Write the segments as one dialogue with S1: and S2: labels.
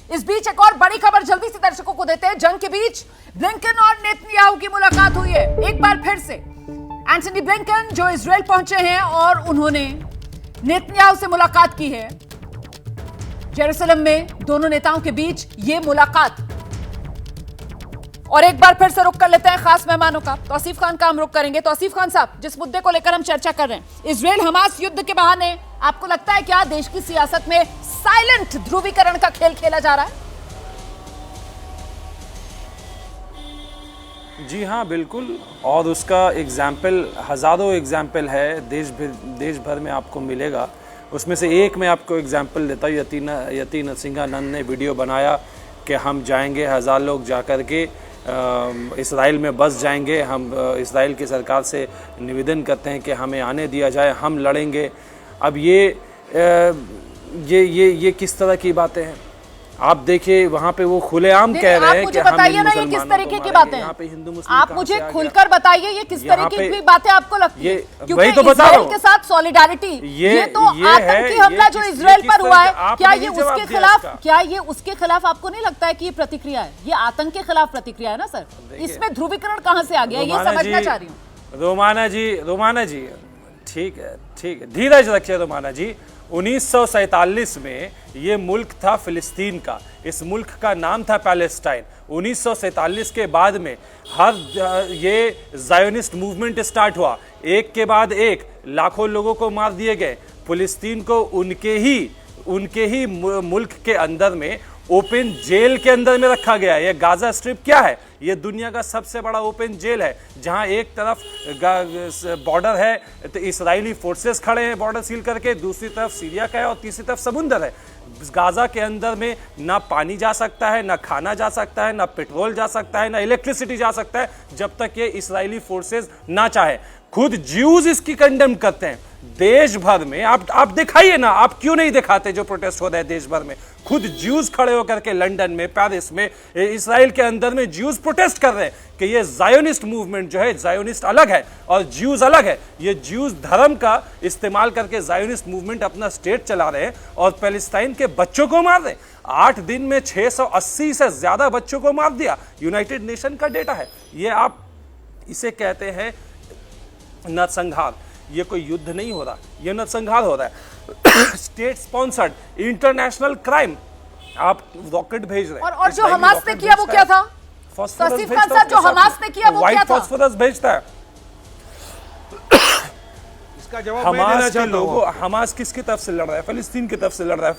S1: इस बीच एक और बड़ी खबर जल्दी से दर्शकों को देते हैं। जंग के बीच ब्लिंकन और नेतन्याहू की मुलाकात हुई है एक बार फिर से। एंटनी ब्लिंकन जो इजराइल पहुंचे हैं और उन्होंने नेतन्याहू से मुलाकात की है। जेरूसलम में दोनों नेताओं के बीच ये मुलाकात। और एक बार फिर से रुक कर लेते हैं खास मेहमानों का। तौसीफ खान का हम रुक करेंगे। तौसीफ खान साहब, जिस मुद्दे को लेकर हम चर्चा कर रहे हैं, इजराइल हमास युद्ध के बहाने आपको लगता है क्या देश की सियासत में साइलेंट ध्रुवीकरण का खेल खेला जा रहा है?
S2: जी हाँ, बिल्कुल। और उसका एग्जाम्पल, हज़ारों एग्जाम्पल है, देश भर में आपको मिलेगा। उसमें से एक मैं आपको एग्जाम्पल देता हूँ। यति नरसिंहानंद ने वीडियो बनाया कि हम जाएंगे, 1000 लोग जाकर के इसराइल में बस जाएंगे। हम इसराइल की सरकार से निवेदन करते हैं कि हमें आने दिया जाए, हम लड़ेंगे। अब ये किस तरह की बातें हैं? आप देखिए, वहाँ पे वो खुलेआम कह रहे हैं कि हम
S1: बताइए ना, ये किस तरीके की बातें हैं?
S2: यहाँ पे हिंदू मुस्लिम
S1: आप मुझे खुलकर बताइए, ये किस तरीके की बातें आपको लगती है?
S2: वही तो बता रहा हूँ
S1: के साथ सॉलिडारिटी, ये तो आतंकी हमला जो इजराइल पर हुआ है, क्या ये उसके खिलाफ आपको नहीं लगता है कि ये प्रतिक्रिया है? ये आतंक के खिलाफ प्रतिक्रिया है ना सर? इसमें ध्रुवीकरण कहाँ से आ गया, ये समझना चाह रही हूँ।
S2: रोमाना जी, ठीक है, धीरज रखिए रोमाना जी। 1947 में ये मुल्क था फिलिस्तीन का। इस मुल्क का नाम था पैलेस्टाइन। 1947 के बाद में ये ज़ायोनिस्ट मूवमेंट स्टार्ट हुआ। एक के बाद एक लाखों लोगों को मार दिए गए। फिलिस्तीन को उनके ही मुल्क के अंदर में ओपन जेल के अंदर में रखा गया है। ये गाजा स्ट्रिप क्या है? ये दुनिया का सबसे बड़ा ओपन जेल है, जहां एक तरफ बॉर्डर है तो इसराइली फोर्सेस खड़े हैं बॉर्डर सील करके, दूसरी तरफ सीरिया का है और तीसरी तरफ समुंदर है। गाजा के अंदर में ना पानी जा सकता है, ना खाना जा सकता है, ना पेट्रोल जा सकता है, ना इलेक्ट्रिसिटी जा सकता है, जब तक ये इसराइली फोर्सेस ना चाहे। खुद ज्यूज इसकी कंडेम करते हैं देश भर में। आप दिखाइए ना, आप क्यों नहीं दिखाते जो प्रोटेस्ट हो रहे हैं देश भर में? खुद ज्यूज खड़े होकर के लंदन में, पेरिस में, इसराइल के अंदर में ज्यूज प्रोटेस्ट कर रहे हैं कि ये जायोनिस्ट मूवमेंट जो है, जायोनिस्ट अलग है और ज्यूज अलग है। ये ज्यूज धर्म का इस्तेमाल करके जायोनिस्ट मूवमेंट अपना स्टेट चला रहे हैं और पैलेस्टाइन के बच्चों को मार रहे हैं। 8 दिन में 680 से ज्यादा बच्चों को मार दिया। यूनाइटेड नेशन का डेटा है ये। आप इसे कहते हैं नरसंहार। ये कोई युद्ध नहीं हो रहा, ये नरसंहार हो रहा है। State sponsored international crime. आप रॉकेट भेज रहे हैं।
S1: और जो हमास ने किया वो क्या था? तौसीफ खान साहब, जो हमास ने किया वो क्या था?
S2: व्हाइट फास्फोरस भेजता है।
S3: इसका जवाब
S2: हमास के लोगों, हमास किसकी तरफ से लड़ रहा है? फिलिस्तीन की तरफ से लड़ रहा है।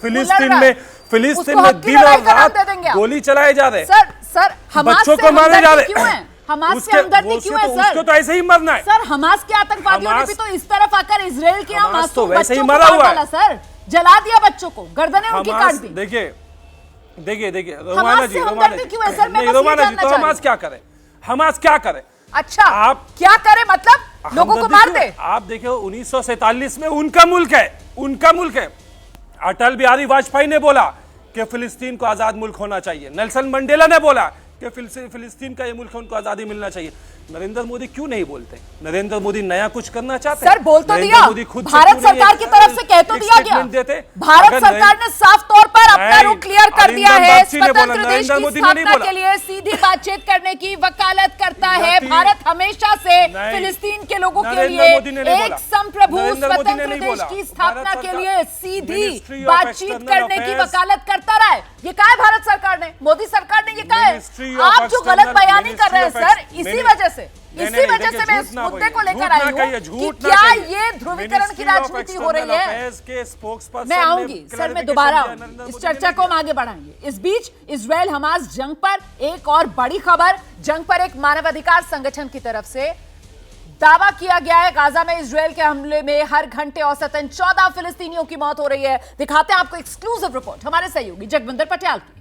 S2: फिलिस्तीन में दिन और रात गोली चलाए जा रहे हैं।
S1: सर
S2: बच्चों को मारे जा रहे
S1: हैं। हमास से हमदर्दी क्यों है सर?
S2: उसको तो ऐसे ही मरना है
S1: सर। हमास के आतंकवादियों ने भी तो इस तरफ आकर इजराइल के यहाँ
S2: तो वैसे ही मरा हुआ है
S1: सर। जला दिया बच्चों को, गर्दनें उनकी काट दी।
S2: देखिए रोमाना जी, रोमाना जी, तो हमास क्या करे? हमास क्या करे?
S1: अच्छा, आप क्या करे मतलब? लोगों को मार दे?
S2: आप देखो 1947 में उनका मुल्क है। अटल बिहारी वाजपेयी ने बोला कि फिलिस्तीन को आजाद मुल्क होना चाहिए। नेल्सन मंडेला ने बोला कि फिलिस्तीन का ये मुल्क है, उनको आजादी मिलना चाहिए। नरेंद्र मोदी क्यों नहीं बोलते? नरेंद्र मोदी नया कुछ करना चाहते हैं।
S1: सर बोल तो दिया, भारत सरकार की तरफ से कह तो दिया गया। भारत सरकार ने साफ तौर पर अपना रुख क्लियर कर दिया है। स्वतंत्र देश की स्थापना के लिए सीधी बातचीत करने की वकालत करता है। भारत हमेशा से फिलिस्तीन के लोगों के लिए एक संप्रभु स्वतंत्र देश की स्थापना के लिए सीधी बातचीत करने की वकालत करता रहा है। ये कहा है भारत सरकार ने, मोदी सरकार ने ये कहा है। आप जो गलत बयानी कर रहे हैं सर, इसी वजह से मैं इस मुद्दे को लेकर आई हूँ कि क्या ये ध्रुवीकरण की राजनीति हो रही है? मैं आऊंगी सर, मैं दोबारा इस चर्चा को हम आगे बढ़ाएंगे। इस बीच इजराइल हमास जंग पर एक और बड़ी खबर। जंग पर एक मानवाधिकार संगठन की तरफ से दावा किया गया है गाजा में इजराइल के हमले में हर घंटे औसतन 14 फिलिस्तीनियों की मौत हो रही है। दिखाते हैं आपको एक्सक्लूसिव रिपोर्ट हमारे सहयोगी जगविंदर पटियाल की।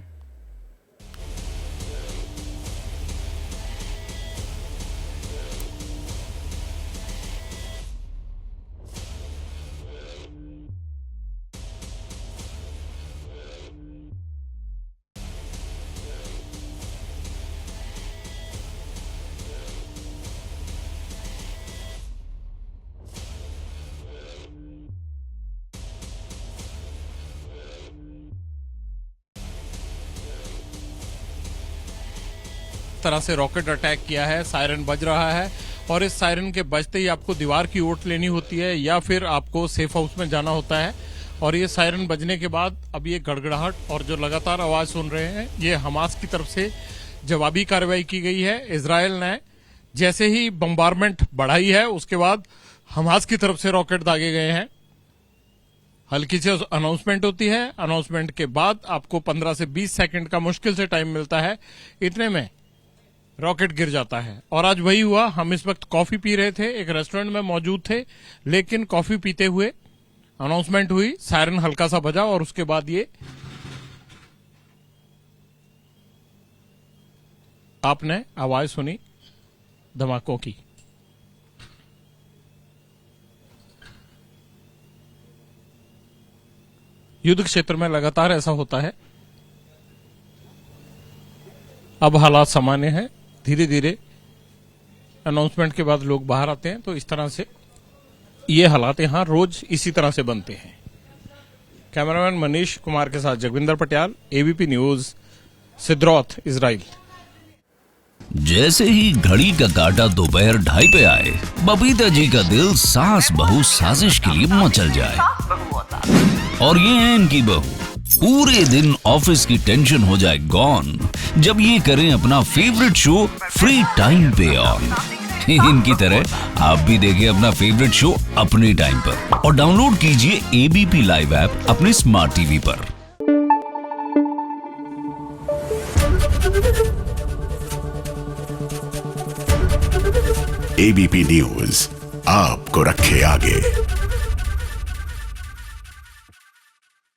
S3: तरह से रॉकेट अटैक किया है। सायरन बज रहा है और इस सायरन के बजते ही आपको दीवार की ओट लेनी होती है या फिर आपको सेफ हाउस में जाना होता है। और ये सायरन बजने के बाद अब ये गड़गड़ाहट और जो लगातार आवाज सुन रहे हैं, ये हमास की तरफ से जवाबी कार्रवाई की गई है। इजराइल ने जैसे ही बम्बारमेंट बढ़ाई है उसके बाद हमास की तरफ से रॉकेट दागे गए हैं। हल्की सी अनाउंसमेंट होती है, अनाउंसमेंट के बाद आपको 15 से 20 सेकंड का मुश्किल से टाइम मिलता है, इतने में रॉकेट गिर जाता है। और आज वही हुआ। हम इस वक्त कॉफी पी रहे थे, एक रेस्टोरेंट में मौजूद थे, लेकिन कॉफी पीते हुए अनाउंसमेंट हुई, सायरन हल्का सा बजा और उसके बाद ये आपने आवाज सुनी धमाकों की। युद्ध क्षेत्र में लगातार ऐसा होता है। अब हालात सामान्य हैं, धीरे धीरे अनाउंसमेंट के बाद लोग बाहर आते हैं, तो इस तरह से ये हालात यहां रोज इसी तरह से बनते हैं। कैमरामैन मनीष कुमार के साथ Jagvinder Patial, ABP news, Sderot, Israel.
S4: जैसे ही घड़ी का काटा दोपहर 2:30 पे आए, बबीता जी का दिल सास बहू साजिश के लिए मचल जाए। और ये है इनकी बहू, पूरे दिन ऑफिस की टेंशन हो जाए गॉन जब ये करें अपना फेवरेट शो फ्री टाइम पे ऑन। इनकी तरह आप भी देखें अपना फेवरेट शो अपने टाइम पर और डाउनलोड कीजिए एबीपी लाइव ऐप अपने स्मार्ट टीवी पर।
S5: एबीपी न्यूज आपको रखे आगे।